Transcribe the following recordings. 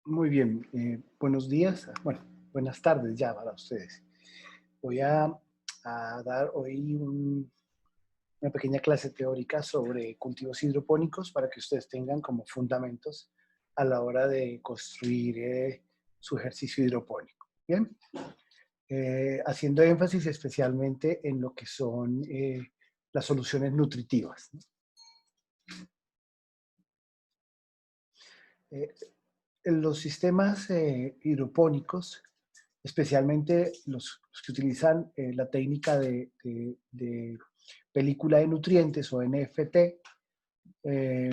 Muy bien, buenos días, bueno, buenas tardes ya para ustedes. Voy a dar hoy una pequeña clase teórica sobre cultivos hidropónicos para que ustedes tengan como fundamentos a la hora de construir su ejercicio hidropónico. Bien, haciendo énfasis especialmente en lo que son las soluciones nutritivas, ¿no? Eh, en los sistemas hidropónicos, especialmente los que utilizan la técnica de película de nutrientes o NFT, eh,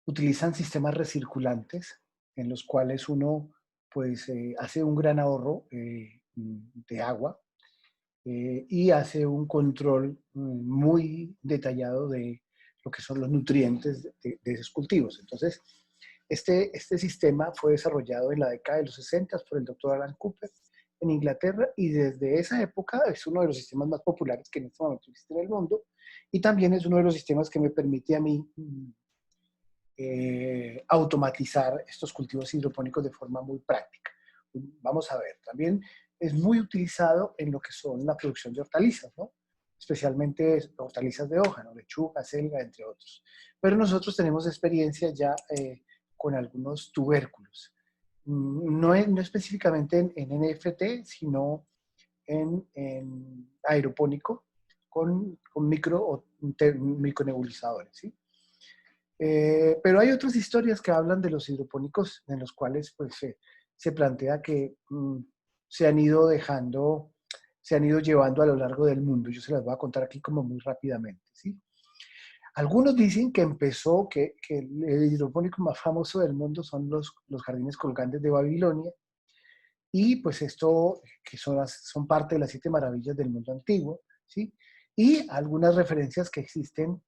utilizan sistemas recirculantes en los cuales uno pues hace un gran ahorro de agua y hace un control muy detallado de lo que son los nutrientes de esos cultivos. Entonces, este sistema fue desarrollado en la década de los 60 por el doctor Alan Cooper en Inglaterra y desde esa época es uno de los sistemas más populares que en este momento existe en el mundo y también es uno de los sistemas que me permite a mí automatizar estos cultivos hidropónicos de forma muy práctica. Vamos a ver, también es muy utilizado en lo que son la producción de hortalizas, ¿no? Especialmente hortalizas de hoja, ¿no? Lechuga, selga, entre otros. Pero nosotros tenemos experiencia ya con algunos tubérculos. No específicamente en NFT, sino en aeropónico con micronebulizadores, ¿sí? Pero hay otras historias que hablan de los hidropónicos en los cuales pues, se plantea que se han ido dejando, se han ido llevando a lo largo del mundo. Yo se las voy a contar aquí como muy rápidamente, ¿sí? Algunos dicen que empezó, que el hidropónico más famoso del mundo son los jardines colgantes de Babilonia, y pues esto, que son parte de las 7 maravillas del mundo antiguo, ¿sí? Y algunas referencias que existen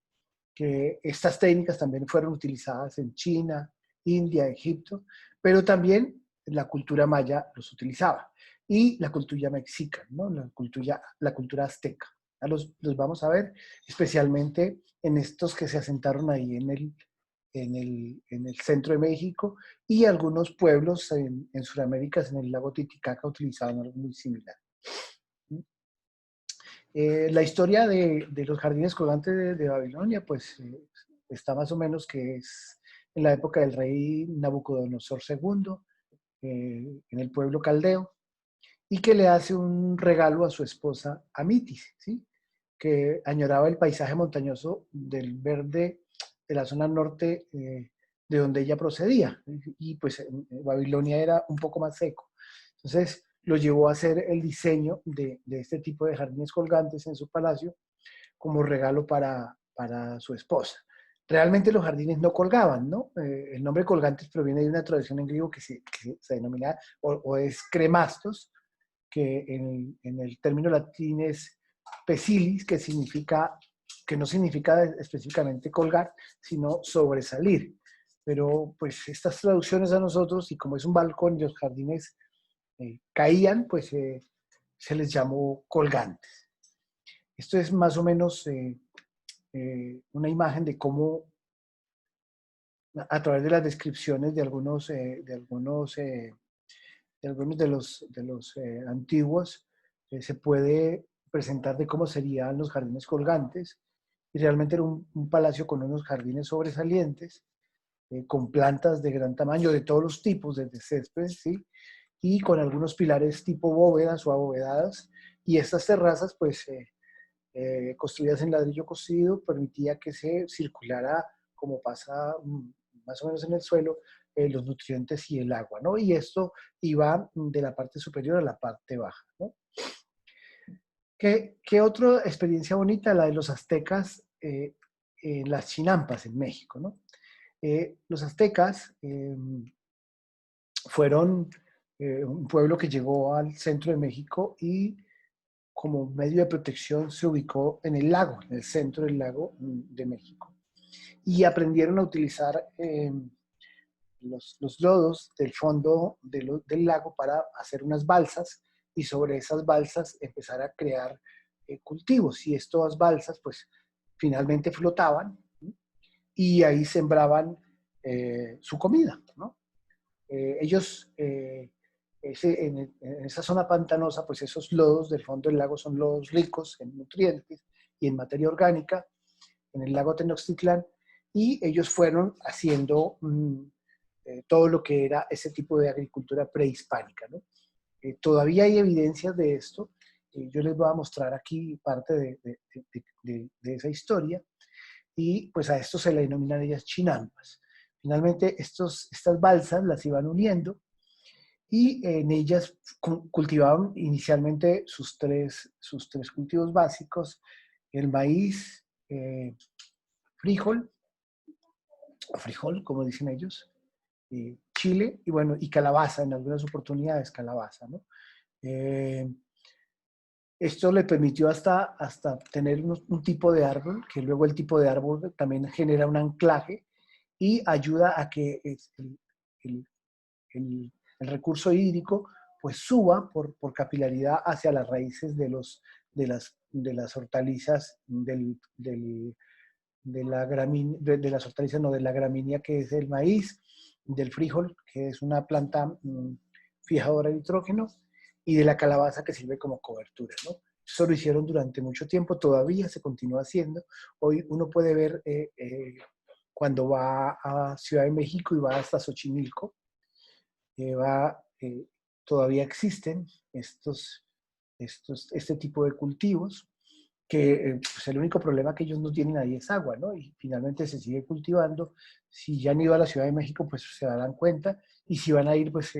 que estas técnicas también fueron utilizadas en China, India, Egipto, pero también la cultura maya los utilizaba y la cultura mexica, ¿no? La cultura azteca. Los vamos a ver especialmente en estos que se asentaron ahí en el centro de México y algunos pueblos en Sudamérica, en el lago Titicaca, utilizaban algo muy similar. La historia de los jardines colgantes de Babilonia, pues está más o menos que es en la época del rey Nabucodonosor II, en el pueblo caldeo, y que le hace un regalo a su esposa Amitis, ¿sí? Que añoraba el paisaje montañoso del verde de la zona norte de donde ella procedía, y pues Babilonia era un poco más seco. Entonces lo llevó a hacer el diseño de este tipo de jardines colgantes en su palacio como regalo para su esposa. Realmente los jardines no colgaban, ¿no? El nombre colgantes proviene de una tradición en griego que se denomina o es cremastos, que en el término latín es pesilis, que no significa específicamente colgar, sino sobresalir. Pero pues estas traducciones a nosotros, y como es un balcón y los jardines caían, pues se les llamó colgantes. Esto es más o menos una imagen de cómo a través de las descripciones de algunos de los antiguos, se puede presentar de cómo serían los jardines colgantes. Y realmente era un palacio con unos jardines sobresalientes, con plantas de gran tamaño, de todos los tipos, desde césped, ¿sí? Y con algunos pilares tipo bóvedas o abovedadas. Y estas terrazas, pues, construidas en ladrillo cocido, permitía que se circulara, como pasa más o menos en el suelo, los nutrientes y el agua, ¿no? Y esto iba de la parte superior a la parte baja, ¿no? ¿Qué otra experiencia bonita? La de los aztecas en las chinampas en México, ¿no? Los aztecas fueron un pueblo que llegó al centro de México y como medio de protección se ubicó en el lago, en el centro del lago de México. Y aprendieron a utilizar los lodos del fondo del lago para hacer unas balsas y sobre esas balsas empezar a crear cultivos. Y estas balsas pues finalmente flotaban, ¿sí? Y ahí sembraban su comida, ¿no? Ellos, en esa zona pantanosa, pues esos lodos del fondo del lago son lodos ricos en nutrientes y en materia orgánica, en el lago Tenochtitlán, y ellos fueron haciendo todo lo que era ese tipo de agricultura prehispánica, ¿no? Todavía hay evidencias de esto. Yo les voy a mostrar aquí parte de esa historia, y pues a esto se le denominan ellas chinampas. Finalmente, estas balsas las iban uniendo y en ellas cultivaban inicialmente sus tres cultivos básicos: el maíz, frijol, o frijol, como dicen ellos, chile y bueno, y calabaza, en algunas oportunidades calabaza, ¿no? Eh, Esto le permitió hasta tener un tipo de árbol, que luego el tipo de árbol también genera un anclaje y ayuda a que el, el recurso hídrico pues suba por capilaridad hacia las raíces de las hortalizas de las hortalizas, no, de la gramínea, que es el maíz, del frijol, que es una planta fijadora de nitrógeno, y de la calabaza, que sirve como cobertura, ¿no? Eso lo hicieron durante mucho tiempo, todavía se continúa haciendo. Hoy uno puede ver cuando va a Ciudad de México y va hasta Xochimilco, todavía existen este tipo de cultivos, que pues el único problema que ellos no tienen ahí es agua, ¿no? Y finalmente se sigue cultivando. Si ya han ido a la Ciudad de México, pues se darán cuenta, y si van a ir, pues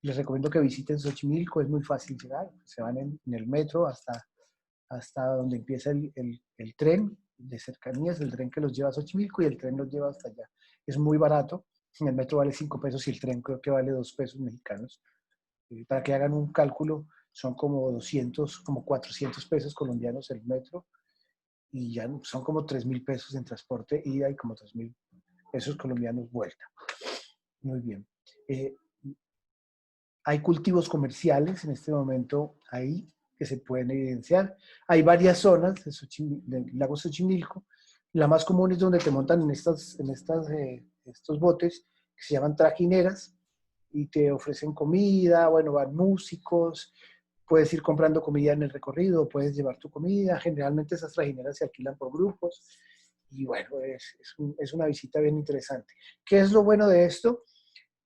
les recomiendo que visiten Xochimilco, es muy fácil llegar, se van en el metro hasta donde empieza el tren de cercanías, el tren que los lleva a Xochimilco, y el tren los lleva hasta allá. Es muy barato, el metro vale 5 pesos y el tren creo que vale 2 pesos mexicanos. Para que hagan un cálculo, son como 200, como 400 pesos colombianos el metro, y ya son como 3.000 pesos en transporte ida y como 3.000 pesos colombianos vuelta. Muy bien. Eh, Hay cultivos comerciales en este momento ahí que se pueden evidenciar. Hay varias zonas del lago Xochimilco. La más común es donde te montan estos botes que se llaman trajineras y te ofrecen comida, bueno, van músicos, puedes ir comprando comida en el recorrido, puedes llevar tu comida. Generalmente esas trajineras se alquilan por grupos y bueno, es una visita bien interesante. ¿Qué es lo bueno de esto?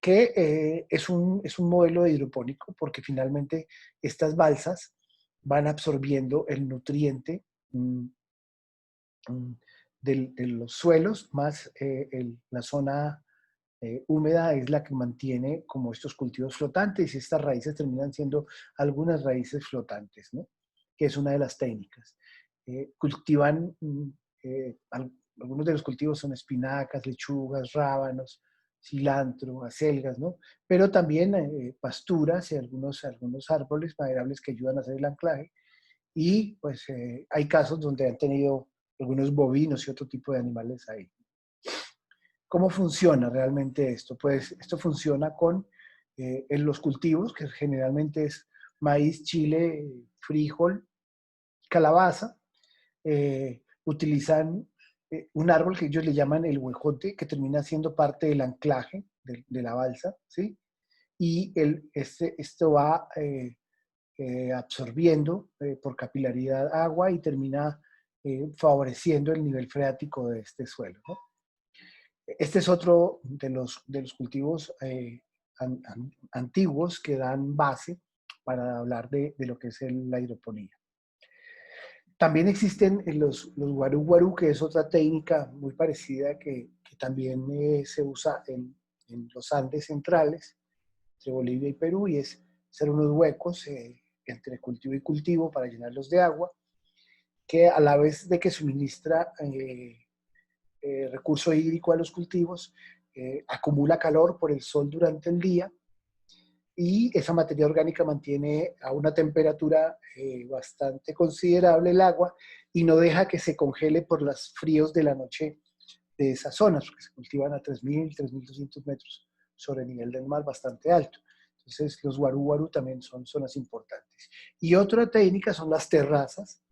Que es un modelo hidropónico, porque finalmente estas balsas van absorbiendo el nutriente mm, mm, de los suelos, más la zona húmeda es la que mantiene como estos cultivos flotantes, y estas raíces terminan siendo algunas raíces flotantes, ¿no? Que es una de las técnicas. Cultivan, algunos de los cultivos son espinacas, lechugas, rábanos, cilantro, acelgas, ¿no? Pero también pasturas y algunos árboles maderables que ayudan a hacer el anclaje. Y pues hay casos donde han tenido algunos bovinos y otro tipo de animales ahí. ¿Cómo funciona realmente esto? Pues esto funciona en los cultivos, que generalmente es maíz, chile, frijol, calabaza. Utilizan un árbol que ellos le llaman el huejote, que termina siendo parte del anclaje de la balsa, ¿sí? Y esto va absorbiendo por capilaridad agua y termina favoreciendo el nivel freático de este suelo, ¿no? Este es otro de los cultivos antiguos que dan base para hablar de lo que es la hidroponía. También existen los guarú guarú, que es otra técnica muy parecida que también se usa en los Andes centrales, entre Bolivia y Perú, y es hacer unos huecos entre cultivo y cultivo para llenarlos de agua, que a la vez de que suministra recurso hídrico a los cultivos, acumula calor por el sol durante el día, y esa materia orgánica mantiene a una temperatura bastante considerable el agua, y no deja que se congele por los fríos de la noche de esas zonas, porque se cultivan a 3.200 metros sobre el nivel del mar, bastante alto. Entonces los guarú guarú también son zonas importantes. Y otra técnica son las terrazas,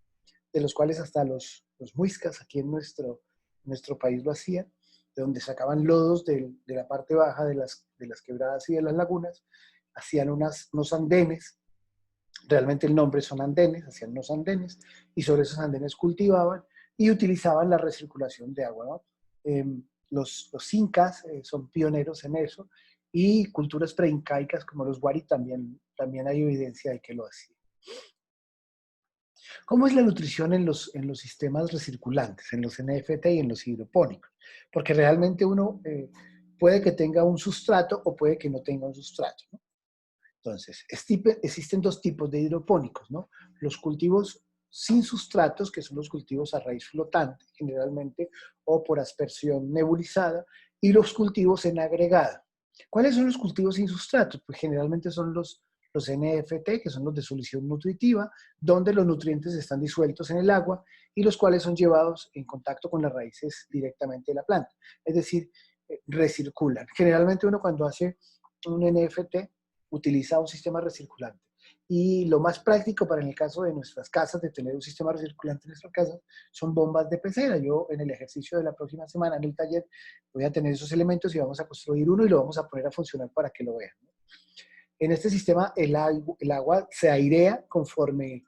de los cuales hasta los muiscas aquí en nuestro país lo hacían. de donde sacaban lodos de la parte baja de las quebradas y de las lagunas, hacían unos andenes, realmente el nombre son andenes, hacían unos andenes, y sobre esos andenes cultivaban y utilizaban la recirculación de agua, ¿no? Los incas son pioneros en eso, y culturas preincaicas como los Wari también hay evidencia de que lo hacían. ¿Cómo es la nutrición en los sistemas recirculantes, en los NFT y en los hidropónicos? Porque realmente uno puede que tenga un sustrato o puede que no tenga un sustrato, ¿no? Entonces, existen dos tipos de hidropónicos, ¿no? Los cultivos sin sustratos, que son los cultivos a raíz flotante, generalmente, o por aspersión nebulizada, y los cultivos en agregado. ¿Cuáles son los cultivos sin sustratos? Pues generalmente son los NFT, que son los de solución nutritiva, donde los nutrientes están disueltos en el agua y los cuales son llevados en contacto con las raíces directamente de la planta. Es decir, recirculan. Generalmente uno cuando hace un NFT utiliza un sistema recirculante. Y lo más práctico para en el caso de nuestras casas, de tener un sistema recirculante en nuestras casas, son bombas de pecera. Yo en el ejercicio de la próxima semana en el taller voy a tener esos elementos y vamos a construir uno y lo vamos a poner a funcionar para que lo vean, ¿no? En este sistema el agua se airea conforme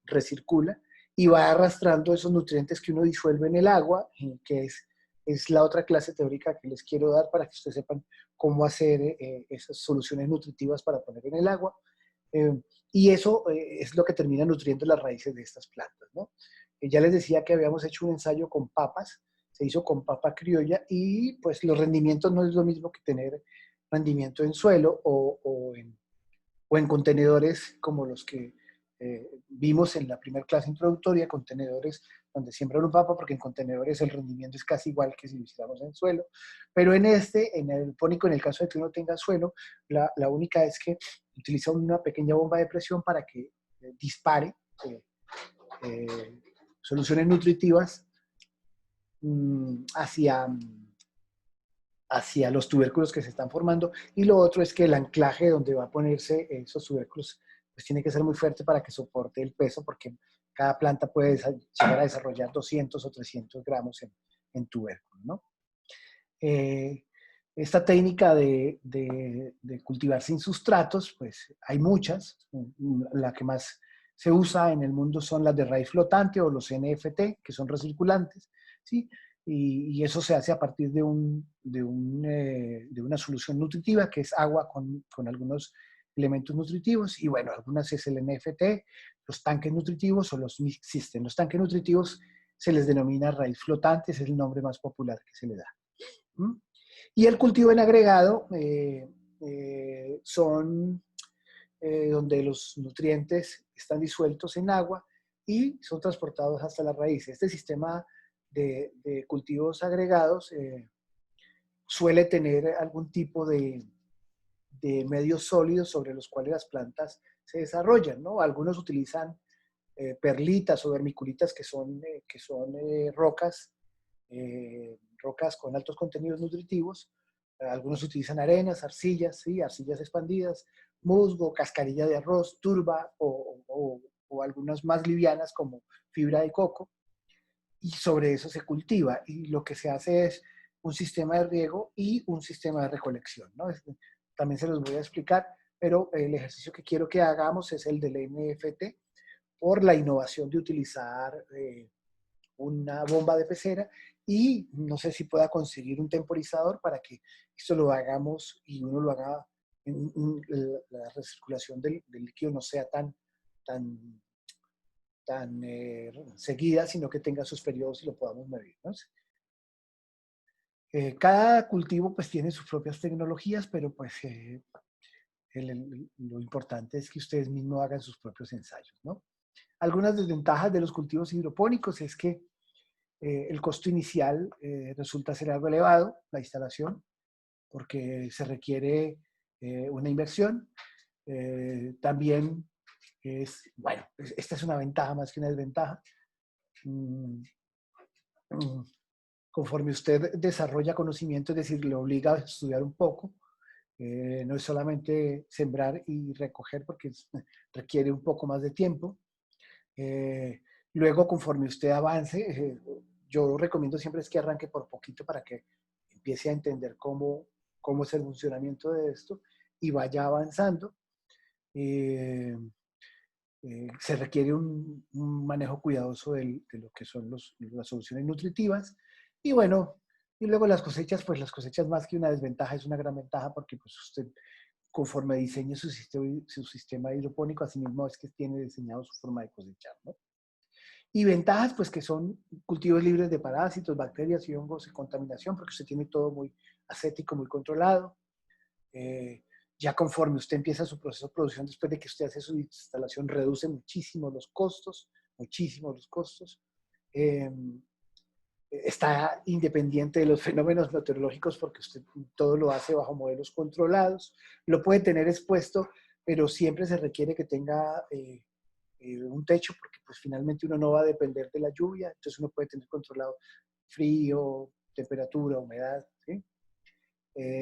recircula y va arrastrando esos nutrientes que uno disuelve en el agua, que es la otra clase teórica que les quiero dar para que ustedes sepan cómo hacer esas soluciones nutritivas para poner en el agua. Eh, y eso es lo que termina nutriendo las raíces de estas plantas, ¿no? Ya les decía que habíamos hecho un ensayo con papas, se hizo con papa criolla y pues los rendimientos no es lo mismo que tener rendimiento en suelo o en contenedores como los que vimos en la primera clase introductoria, contenedores donde siembran un papa, porque en contenedores el rendimiento es casi igual que si lo hiciéramos en suelo. Pero en el hidropónico, en el caso de que uno tenga suelo, la única es que utiliza una pequeña bomba de presión para que dispare eh, eh, soluciones nutritivas hacia los tubérculos que se están formando, y lo otro es que el anclaje donde va a ponerse esos tubérculos pues tiene que ser muy fuerte para que soporte el peso, porque cada planta puede llegar a desarrollar 200 o 300 gramos en tubérculo, ¿no? Eh, Esta técnica de cultivar sin sustratos, pues hay muchas. La que más se usa en el mundo son las de raíz flotante o los NFT, que son recirculantes, ¿sí? Y eso se hace a partir de una solución nutritiva, que es agua con algunos elementos nutritivos. Y bueno, algunas es el NFT, los tanques nutritivos o los mixed system. Los tanques nutritivos se les denomina raíz flotante, ese es el nombre más popular que se le da. ¿Mm? Y el cultivo en agregado son donde los nutrientes están disueltos en agua y son transportados hasta la raíz. Este sistema de cultivos agregados suele tener algún tipo de medios sólidos sobre los cuales las plantas se desarrollan, ¿no? Algunos utilizan perlitas o vermiculitas, que son rocas con altos contenidos nutritivos. Algunos utilizan arenas, arcillas, ¿sí? Arcillas expandidas, musgo, cascarilla de arroz, turba o algunas más livianas como fibra de coco, y sobre eso se cultiva. Y lo que se hace es un sistema de riego y un sistema de recolección, ¿no? También se los voy a explicar, pero el ejercicio que quiero que hagamos es el del NFT, por la innovación de utilizar una bomba de pecera, y no sé si pueda conseguir un temporizador para que esto lo hagamos y uno lo haga, la recirculación del líquido no sea tan, tan seguida, sino que tenga sus periodos y lo podamos medir, ¿no? Cada cultivo pues tiene sus propias tecnologías, pero pues lo importante es que ustedes mismos hagan sus propios ensayos, ¿no? Algunas desventajas de los cultivos hidropónicos es que el costo inicial resulta ser algo elevado, la instalación, porque se requiere una inversión. También bueno, esta es una ventaja más que una desventaja. Mm, mm, Conforme usted desarrolla conocimiento, es decir, le obliga a estudiar un poco, no es solamente sembrar y recoger, porque requiere un poco más de tiempo. Eh, Luego, conforme usted avance, yo recomiendo siempre es que arranque por poquito para que empiece a entender cómo es el funcionamiento de esto y vaya avanzando. Eh, Se requiere un manejo cuidadoso de lo que son las soluciones nutritivas. Y bueno, y luego las cosechas, pues las cosechas más que una desventaja es una gran ventaja porque pues usted conforme diseñe su sistema hidropónico, así mismo es que tiene diseñado su forma de cosechar, ¿no? Y ventajas, pues que son cultivos libres de parásitos, bacterias y hongos y contaminación, porque usted tiene todo muy ascético, muy controlado. Eh, ya conforme usted empieza su proceso de producción, después de que usted hace su instalación, reduce muchísimo los costos, muchísimo los costos. Eh, Está independiente de los fenómenos meteorológicos porque usted todo lo hace bajo modelos controlados. Lo puede tener expuesto, pero siempre se requiere que tenga un techo porque pues finalmente uno no va a depender de la lluvia, entonces uno puede tener controlado frío, temperatura, humedad, ¿sí?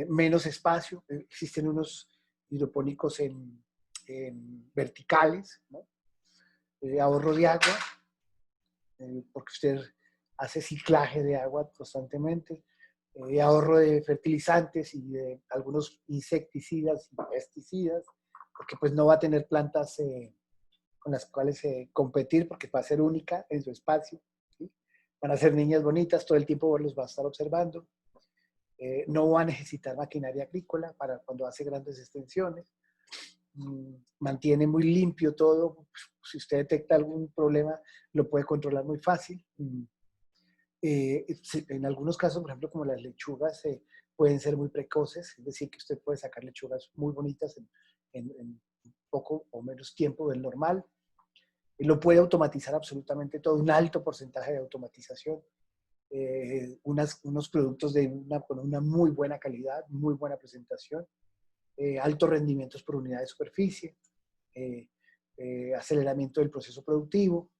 Menos espacio. Existen unos hidropónicos en verticales, ¿no? Ahorro de agua, porque usted hace ciclaje de agua constantemente, ahorro de fertilizantes y de algunos insecticidas y pesticidas, porque pues no va a tener plantas con las cuales competir, porque va a ser única en su espacio, ¿sí? Van a ser niñas bonitas, todo el tiempo los va a estar observando. No va a necesitar maquinaria agrícola para cuando hace grandes extensiones. Mantiene muy limpio todo. Si usted detecta algún problema, lo puede controlar muy fácil. En algunos casos, por ejemplo, como las lechugas, pueden ser muy precoces, es decir, que usted puede sacar lechugas muy bonitas en poco o menos tiempo del normal. Lo puede automatizar absolutamente todo, un alto porcentaje de automatización. Unos productos con una muy buena calidad, muy buena presentación, altos rendimientos por unidad de superficie, eh, aceleramiento del proceso productivo,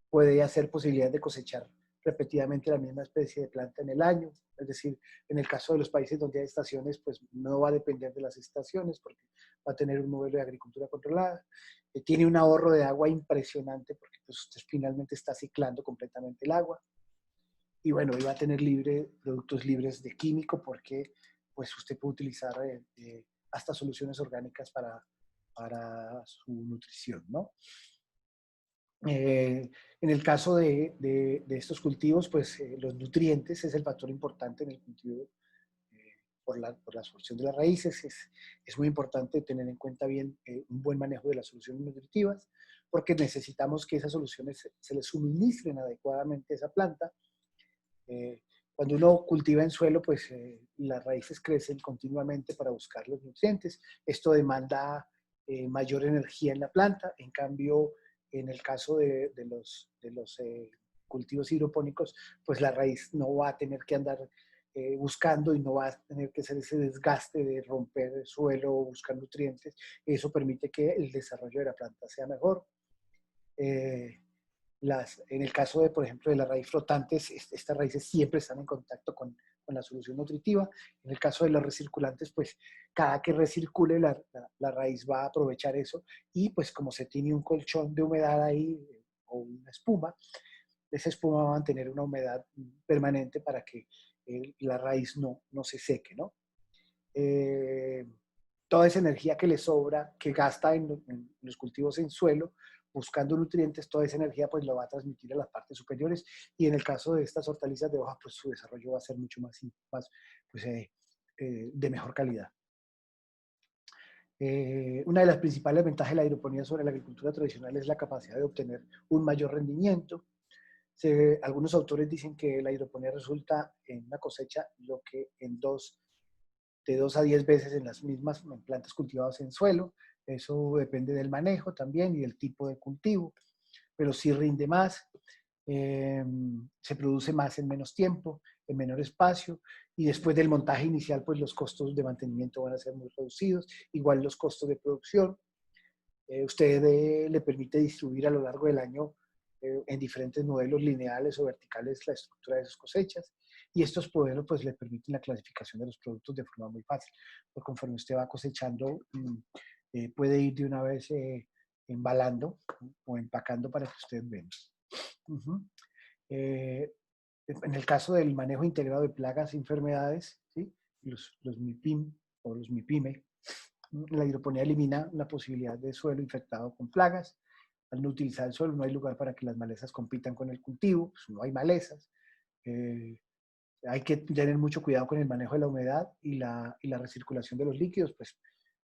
puede hacer posibilidad de cosechar repetidamente la misma especie de planta en el año. Es decir, en el caso de los países donde hay estaciones, pues no va a depender de las estaciones porque va a tener un modelo de agricultura controlada. Tiene un ahorro de agua impresionante porque pues, usted finalmente está ciclando completamente el agua. Y bueno, iba a tener productos libres de químico porque pues usted puede utilizar hasta soluciones orgánicas para su nutrición, ¿no? En el caso de estos cultivos, pues los nutrientes es el factor importante en el cultivo por la absorción de las raíces. Es muy importante tener en cuenta bien un buen manejo de las soluciones nutritivas, porque necesitamos que esas soluciones se les suministren adecuadamente a esa planta. Cuando uno cultiva en suelo, pues las raíces crecen continuamente para buscar los nutrientes. Esto demanda mayor energía en la planta. En cambio, en el caso de los cultivos hidropónicos, pues la raíz no va a tener que andar buscando y no va a tener que hacer ese desgaste de romper el suelo o buscar nutrientes. Eso permite que el desarrollo de la planta sea mejor. Eh, en el caso de, por ejemplo, de las raíces flotantes, estas raíces siempre están en contacto con la solución nutritiva. En el caso de los recirculantes, pues cada que recircule la raíz va a aprovechar eso y pues como se tiene un colchón de humedad ahí o una espuma, esa espuma va a mantener una humedad permanente para que la raíz no se seque, ¿no? Eh, Toda esa energía que le sobra, que gasta en los cultivos en suelo, buscando nutrientes, toda esa energía pues lo va a transmitir a las partes superiores y en el caso de estas hortalizas de hoja, pues su desarrollo va a ser mucho más pues, de mejor calidad. Una de las principales ventajas de la hidroponía sobre la agricultura tradicional es la capacidad de obtener un mayor rendimiento. Algunos autores dicen que la hidroponía resulta en una cosecha lo que de 2 a 10 veces en las mismas plantas cultivadas en suelo. Eso depende del manejo también y del tipo de cultivo, pero sí rinde más, se produce más en menos tiempo, en menor espacio, y después del montaje inicial, pues los costos de mantenimiento van a ser muy reducidos, igual los costos de producción. Usted le permite distribuir a lo largo del año en diferentes modelos lineales o verticales la estructura de sus cosechas. Y estos modelos pues le permiten la clasificación de los productos de forma muy fácil. Porque conforme usted va cosechando, puede ir de una vez embalando o empacando para que usted venda. Uh -huh. En el caso del manejo integrado de plagas e enfermedades, ¿sí? Los MIPIM o los MIPIME, la hidroponía elimina la posibilidad de suelo infectado con plagas. Al no utilizar el suelo, no hay lugar para que las malezas compitan con el cultivo, pues no hay malezas. Eh, Hay que tener mucho cuidado con el manejo de la humedad y la recirculación de los líquidos, pues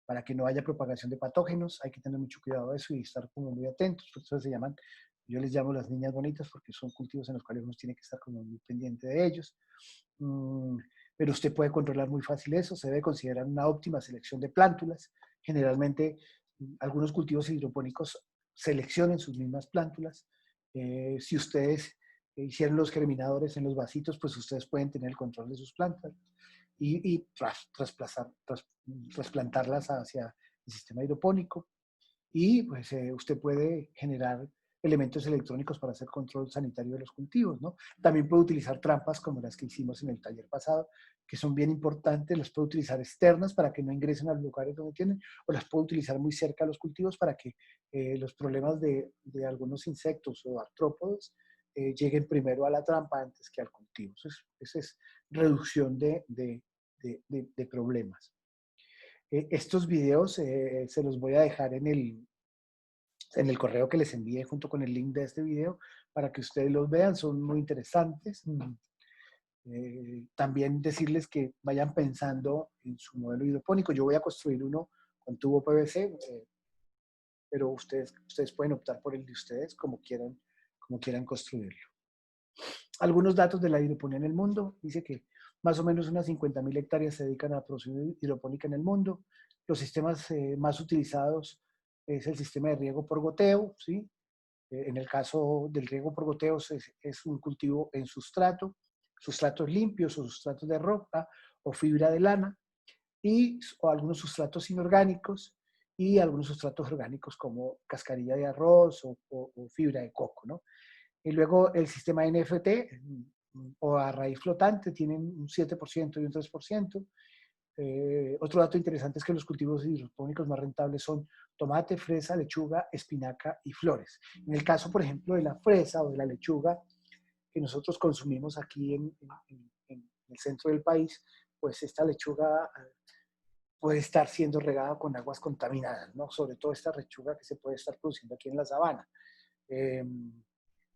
para que no haya propagación de patógenos, hay que tener mucho cuidado de eso y estar como muy atentos. Por eso se llaman, yo les llamo las niñas bonitas porque son cultivos en los cuales uno tiene que estar como muy pendiente de ellos. Mm, pero usted puede controlar muy fácil eso, se debe considerar una óptima selección de plántulas. Generalmente, algunos cultivos hidropónicos seleccionen sus mismas plántulas. Si ustedes hicieron los germinadores en los vasitos, pues ustedes pueden tener el control de sus plantas y trasplantarlas hacia el sistema hidropónico. Y pues usted puede generar elementos electrónicos para hacer control sanitario de los cultivos, ¿no? También puede utilizar trampas como las que hicimos en el taller pasado, que son bien importantes, las puede utilizar externas para que no ingresen a los lugares donde tienen, o las puede utilizar muy cerca a los cultivos para que los problemas de algunos insectos o artrópodos lleguen primero a la trampa antes que al cultivo. Eso es reducción de problemas. Estos videos se los voy a dejar en el correo que les envié junto con el link de este video para que ustedes los vean, son muy interesantes. También decirles que vayan pensando en su modelo hidropónico. Yo voy a construir uno con tubo PVC, pero ustedes pueden optar por el de ustedes como quieran construirlo. Algunos datos de la hidroponía en el mundo. Dice que más o menos unas 50.000 hectáreas se dedican a la producción hidropónica en el mundo. Los sistemas más utilizados es el sistema de riego por goteo, ¿sí? En el caso del riego por goteo es un cultivo en sustrato, sustratos limpios o sustratos de roca o fibra de lana, o algunos sustratos inorgánicos y algunos sustratos orgánicos como cascarilla de arroz o fibra de coco, ¿no? Y luego el sistema NFT o a raíz flotante tienen un 7% y un 3%. Otro dato interesante es que los cultivos hidropónicos más rentables son tomate, fresa, lechuga, espinaca y flores. En el caso, por ejemplo, de la fresa o de la lechuga que nosotros consumimos aquí en el centro del país, pues esta lechuga puede estar siendo regada con aguas contaminadas, ¿no? Sobre todo esta lechuga que se puede estar produciendo aquí en la sabana. Eh,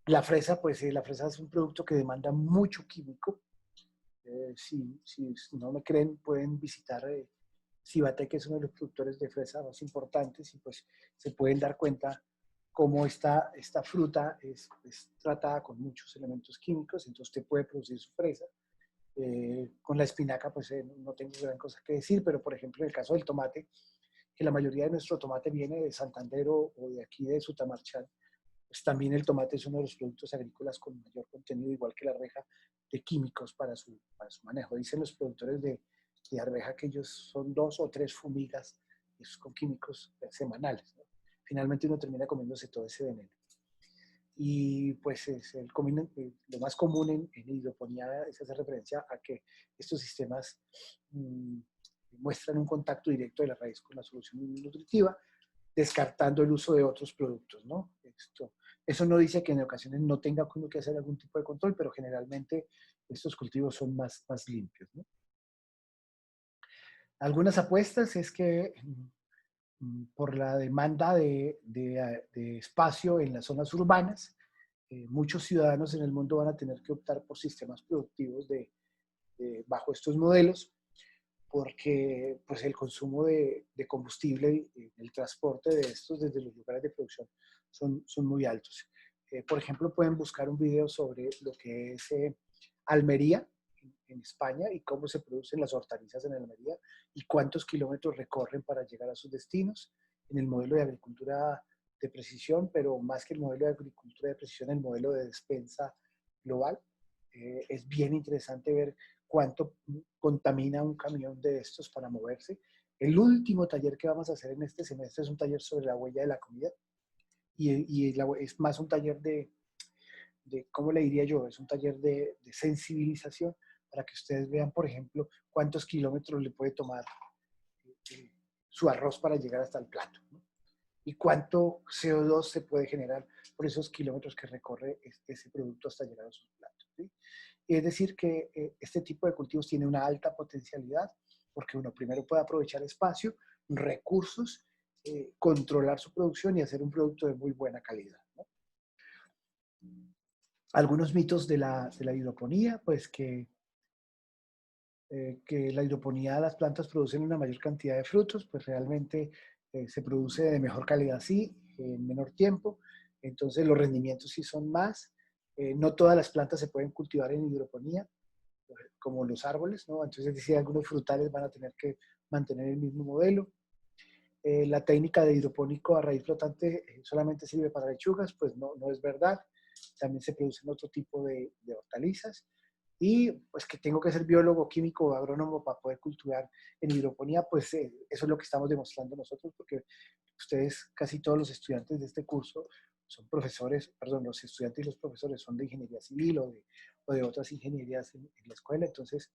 la fresa, pues la fresa es un producto que demanda mucho químico. Si no me creen, pueden visitar Cibatec, que es uno de los productores de fresa más importantes, y pues se pueden dar cuenta cómo esta fruta es tratada con muchos elementos químicos, entonces usted puede producir su fresa. Con la espinaca, pues no tengo gran cosa que decir, pero por ejemplo, en el caso del tomate, que la mayoría de nuestro tomate viene de Santander o de aquí de Sutamarchal, pues también el tomate es uno de los productos agrícolas con mayor contenido, igual que la arveja, de químicos para su manejo. Dicen los productores de arveja que ellos son 2 o 3 fumigas con químicos semanales, ¿no? Finalmente uno termina comiéndose todo ese veneno. Y pues lo más común en hidroponía es hacer referencia a que estos sistemas muestran un contacto directo de la raíz con la solución nutritiva, descartando el uso de otros productos, ¿no? Eso no dice que en ocasiones no tenga uno que hacer algún tipo de control, pero generalmente estos cultivos son más limpios, ¿no? Algunas apuestas es que por la demanda de espacio en las zonas urbanas, muchos ciudadanos en el mundo van a tener que optar por sistemas productivos bajo estos modelos, porque pues, el consumo de combustible y el transporte de estos desde los lugares de producción son muy altos. Por ejemplo, pueden buscar un video sobre lo que es Almería en España y cómo se producen las hortalizas en Almería y cuántos kilómetros recorren para llegar a sus destinos en el modelo de agricultura de precisión, pero más que el modelo de agricultura de precisión, el modelo de despensa global. Es bien interesante ver cuánto contamina un camión de estos para moverse. El último taller que vamos a hacer en este semestre es un taller sobre la huella de la comida es más un taller ¿cómo le diría yo? Es un taller de sensibilización para que ustedes vean, por ejemplo, cuántos kilómetros le puede tomar su arroz para llegar hasta el plato, ¿no? Y cuánto CO2 se puede generar por esos kilómetros que recorre ese producto hasta llegar a sus platos, ¿sí? Es decir, que este tipo de cultivos tiene una alta potencialidad porque uno primero puede aprovechar espacio, recursos, controlar su producción y hacer un producto de muy buena calidad, ¿no? Algunos mitos de la hidroponía, pues que la hidroponía, las plantas producen una mayor cantidad de frutos, pues realmente se produce de mejor calidad, sí, en menor tiempo, entonces los rendimientos sí son más. No todas las plantas se pueden cultivar en hidroponía, como los árboles, ¿no? Entonces, es decir, algunos frutales van a tener que mantener el mismo modelo. La técnica de hidropónico a raíz flotante solamente sirve para lechugas, pues no es verdad. También se producen otro tipo de hortalizas. Y pues que tengo que ser biólogo, químico o agrónomo para poder cultivar en hidroponía, pues eso es lo que estamos demostrando nosotros, porque ustedes, casi todos los estudiantes de este curso, son profesores, perdón, los estudiantes y los profesores son de ingeniería civil o de otras ingenierías en la escuela, entonces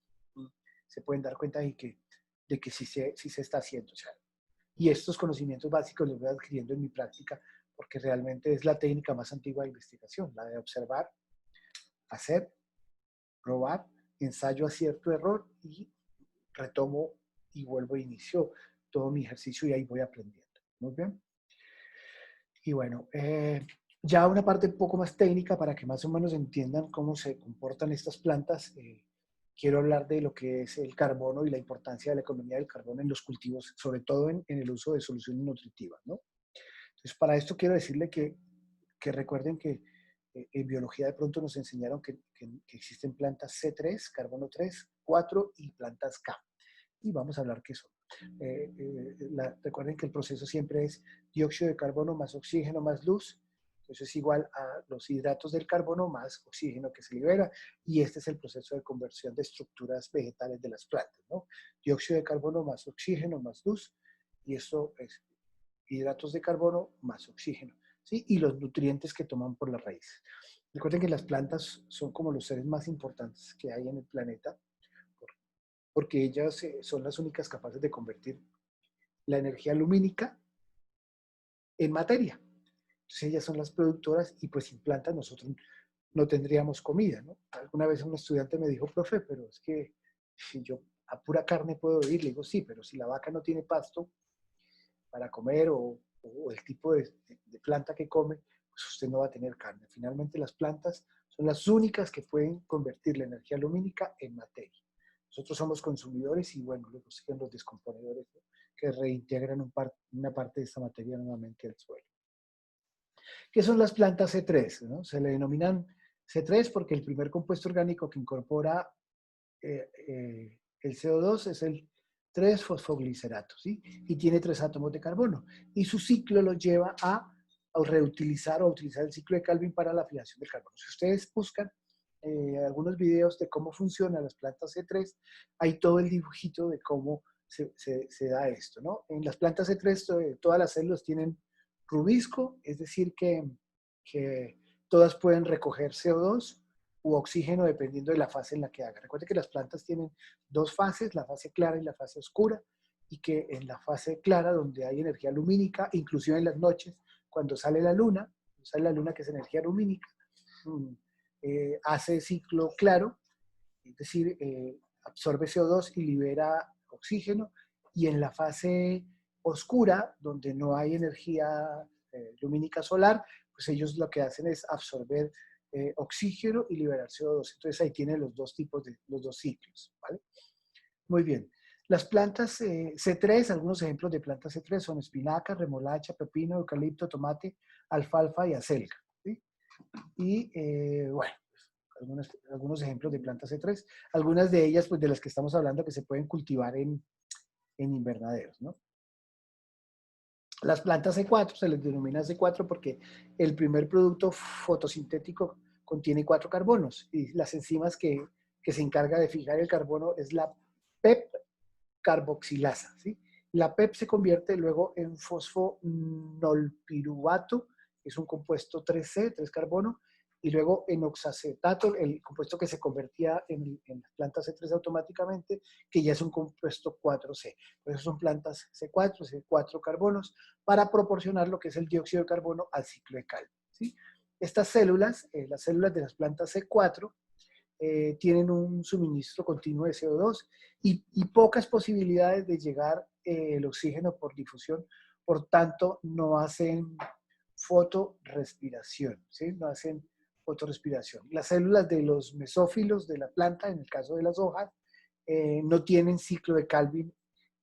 se pueden dar cuenta de que sí se está haciendo. O sea, y estos conocimientos básicos los voy adquiriendo en mi práctica porque realmente es la técnica más antigua de investigación, la de observar, hacer, probar, ensayo, acierto, error y retomo y vuelvo a inicio todo mi ejercicio y ahí voy aprendiendo. Muy bien. Y bueno, ya una parte un poco más técnica para que más o menos entiendan cómo se comportan estas plantas. Quiero hablar de lo que es el carbono y la importancia de la economía del carbono en los cultivos, sobre todo en el uso de soluciones nutritivas, ¿no? Entonces, para esto quiero decirle que recuerden que en biología de pronto nos enseñaron que existen plantas C3, carbono 3, 4 y plantas K. Y vamos a hablar qué son. Recuerden que el proceso siempre es dióxido de carbono más oxígeno más luz. Eso es igual a los hidratos del carbono más oxígeno que se libera. Y este es el proceso de conversión de estructuras vegetales de las plantas, ¿no? Dióxido de carbono más oxígeno más luz. Y esto es hidratos de carbono más oxígeno, ¿sí? Y los nutrientes que toman por las raíces. Recuerden que las plantas son como los seres más importantes que hay en el planeta, porque ellas son las únicas capaces de convertir la energía lumínica en materia. Entonces ellas son las productoras y pues sin plantas nosotros no tendríamos comida, ¿no? Alguna vez un estudiante me dijo, profe, pero es que si yo a pura carne puedo vivir, le digo, sí, pero si la vaca no tiene pasto para comer o el tipo de planta que come, pues usted no va a tener carne. Finalmente las plantas son las únicas que pueden convertir la energía lumínica en materia. Nosotros somos consumidores y bueno, luego siguen los descomponedores, ¿no?, que reintegran una parte de esta materia nuevamente al suelo. ¿Qué son las plantas C3? ¿No? Se le denominan C3 porque el primer compuesto orgánico que incorpora el CO2 es el 3-fosfoglicerato, ¿sí? Y tiene 3 átomos de carbono. Y su ciclo lo lleva a reutilizar o utilizar el ciclo de Calvin para la fijación del carbono. Si ustedes buscan algunos videos de cómo funcionan las plantas C3, hay todo el dibujito de cómo se da esto, ¿no? En las plantas C3 todas las células tienen rubisco, es decir, que todas pueden recoger CO2 u oxígeno dependiendo de la fase en la que haga. Recuerde que las plantas tienen dos fases, la fase clara y la fase oscura, y que en la fase clara, donde hay energía lumínica, inclusive en las noches, cuando sale la luna que es energía lumínica, hace ciclo claro, es decir, absorbe CO2 y libera oxígeno, y en la fase oscura, donde no hay energía lumínica solar, pues ellos lo que hacen es absorber oxígeno y liberar CO2. Entonces ahí tienen los dos tipos los dos ciclos, ¿vale? Muy bien. Las plantas C3, algunos ejemplos de plantas C3 son espinaca, remolacha, pepino, eucalipto, tomate, alfalfa y acelga, ¿sí? Y bueno, algunos ejemplos de plantas C3, algunas de ellas pues de las que estamos hablando que se pueden cultivar en invernaderos, ¿no? Las plantas C4 se les denomina C4 porque el primer producto fotosintético contiene 4 carbonos y las enzimas que se encarga de fijar el carbono es la PEP carboxilasa, ¿sí? La PEP se convierte luego en fosfonolpiruvato, que es un compuesto 3C, 3 carbono, y luego en oxacetato, el compuesto que se convertía en las plantas C3 automáticamente, que ya es un compuesto 4C. Por eso son plantas C4, C4 carbonos, para proporcionar lo que es el dióxido de carbono al ciclo de Calvin, ¿sí? Estas células, las células de las plantas C4, tienen un suministro continuo de CO2 y pocas posibilidades de llegar el oxígeno por difusión, por tanto no hacen fotorrespiración, ¿sí? No hacen fotorrespiración. Las células de los mesófilos de la planta, en el caso de las hojas, no tienen ciclo de Calvin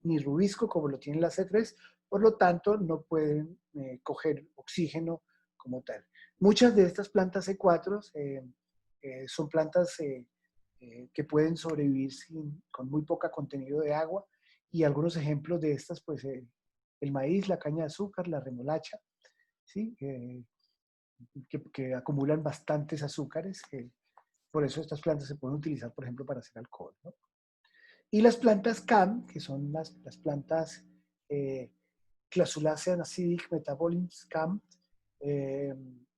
ni Rubisco como lo tienen las C3, por lo tanto no pueden coger oxígeno como tal. Muchas de estas plantas C4 son plantas que pueden sobrevivir con muy poca contenido de agua y algunos ejemplos de estas, pues el maíz, la caña de azúcar, la remolacha, ¿sí? Que acumulan bastantes azúcares. Por eso estas plantas se pueden utilizar, por ejemplo, para hacer alcohol, ¿no? Y las plantas CAM, que son las plantas Classulaceae acidic metabolism CAM,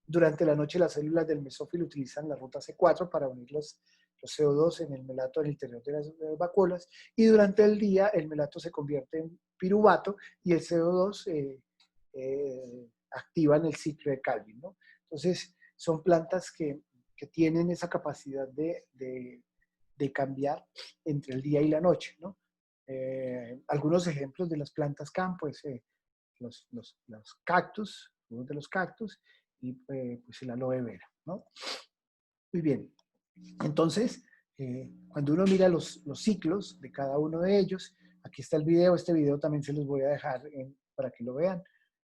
durante la noche las células del mesófilo utilizan la ruta C4 para unir los CO2 en el melato al interior de las vacuolas y durante el día el melato se convierte en piruvato y el CO2 activan el ciclo de Calvin, ¿no? Entonces son plantas que tienen esa capacidad de cambiar entre el día y la noche, ¿no? Algunos ejemplos de las plantas CAM, pues los cactus, uno de los cactus, y pues el aloe vera, ¿no? Muy bien. Entonces, cuando uno mira los ciclos de cada uno de ellos, aquí está el video, este video también se los voy a dejar para que lo vean,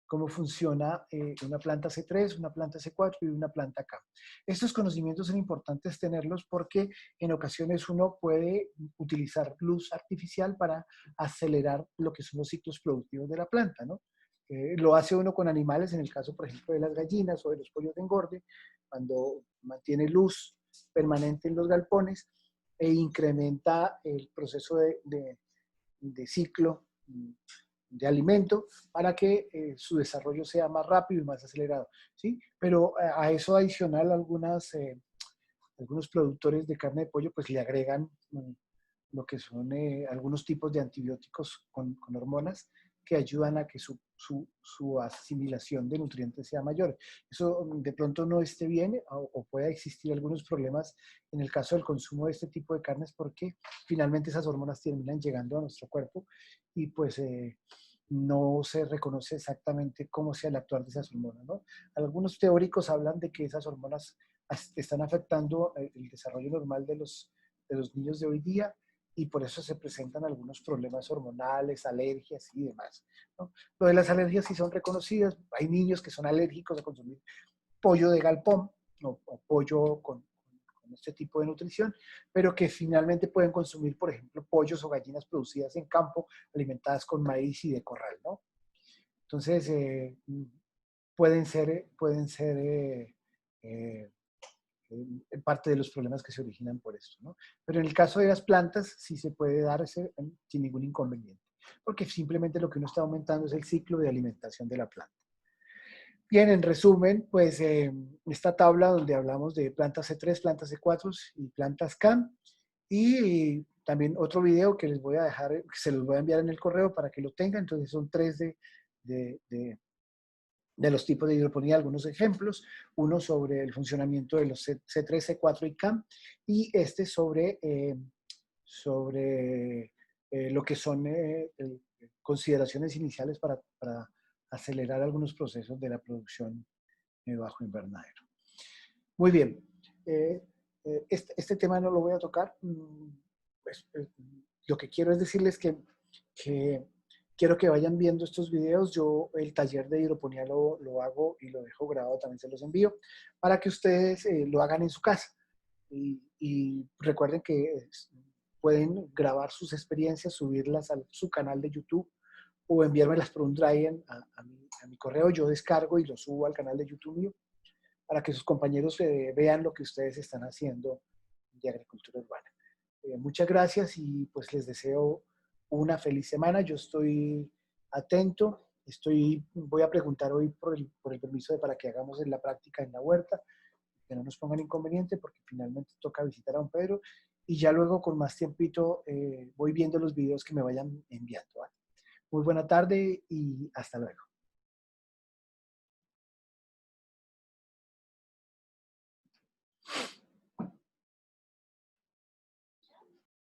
cómo funciona una planta C3, una planta C4 y una planta K. Estos conocimientos son importantes tenerlos porque en ocasiones uno puede utilizar luz artificial para acelerar lo que son los ciclos productivos de la planta, ¿no? Lo hace uno con animales, en el caso, por ejemplo, de las gallinas o de los pollos de engorde, cuando mantiene luz permanente en los galpones e incrementa el proceso de ciclo de alimento para que su desarrollo sea más rápido y más acelerado, ¿sí? Pero a eso adicional algunos productores de carne de pollo pues le agregan lo que son algunos tipos de antibióticos con hormonas que ayudan a que su asimilación de nutrientes sea mayor. Eso de pronto no esté bien o pueda existir algunos problemas en el caso del consumo de este tipo de carnes porque finalmente esas hormonas terminan llegando a nuestro cuerpo y pues no se reconoce exactamente cómo sea el actuar de esas hormonas, ¿no? Algunos teóricos hablan de que esas hormonas están afectando el desarrollo normal de los niños de hoy día y por eso se presentan algunos problemas hormonales, alergias y demás, ¿no? Lo de las alergias sí son reconocidas. Hay niños que son alérgicos a consumir pollo de galpón o pollo con este tipo de nutrición, pero que finalmente pueden consumir, por ejemplo, pollos o gallinas producidas en campo, alimentadas con maíz y de corral, ¿no? Entonces, pueden ser parte de los problemas que se originan por esto, ¿no? Pero en el caso de las plantas sí se puede dar sin ningún inconveniente, porque simplemente lo que uno está aumentando es el ciclo de alimentación de la planta. Bien, en resumen, pues esta tabla donde hablamos de plantas C3, plantas C4 y plantas CAM, y también otro video que les voy a dejar, que se los voy a enviar en el correo para que lo tengan. Entonces son tres de los tipos de hidroponía, algunos ejemplos, uno sobre el funcionamiento de los C3, C4 y CAM, y este sobre lo que son consideraciones iniciales para acelerar algunos procesos de la producción bajo invernadero. Muy bien, este tema no lo voy a tocar, pues, lo que quiero es decirles que quiero que vayan viendo estos videos. Yo el taller de hidroponía lo hago y lo dejo grabado, también se los envío, para que ustedes lo hagan en su casa. Y recuerden que pueden grabar sus experiencias, subirlas a su canal de YouTube o enviármelas por un drive a mi correo. Yo descargo y lo subo al canal de YouTube mío para que sus compañeros vean lo que ustedes están haciendo de agricultura urbana. Muchas gracias y pues les deseo una feliz semana. Yo estoy atento, voy a preguntar hoy por el permiso para que hagamos en la práctica en la huerta, que no nos pongan inconveniente porque finalmente toca visitar a don Pedro y ya luego con más tiempito voy viendo los videos que me vayan enviando, ¿vale? Muy buena tarde y hasta luego.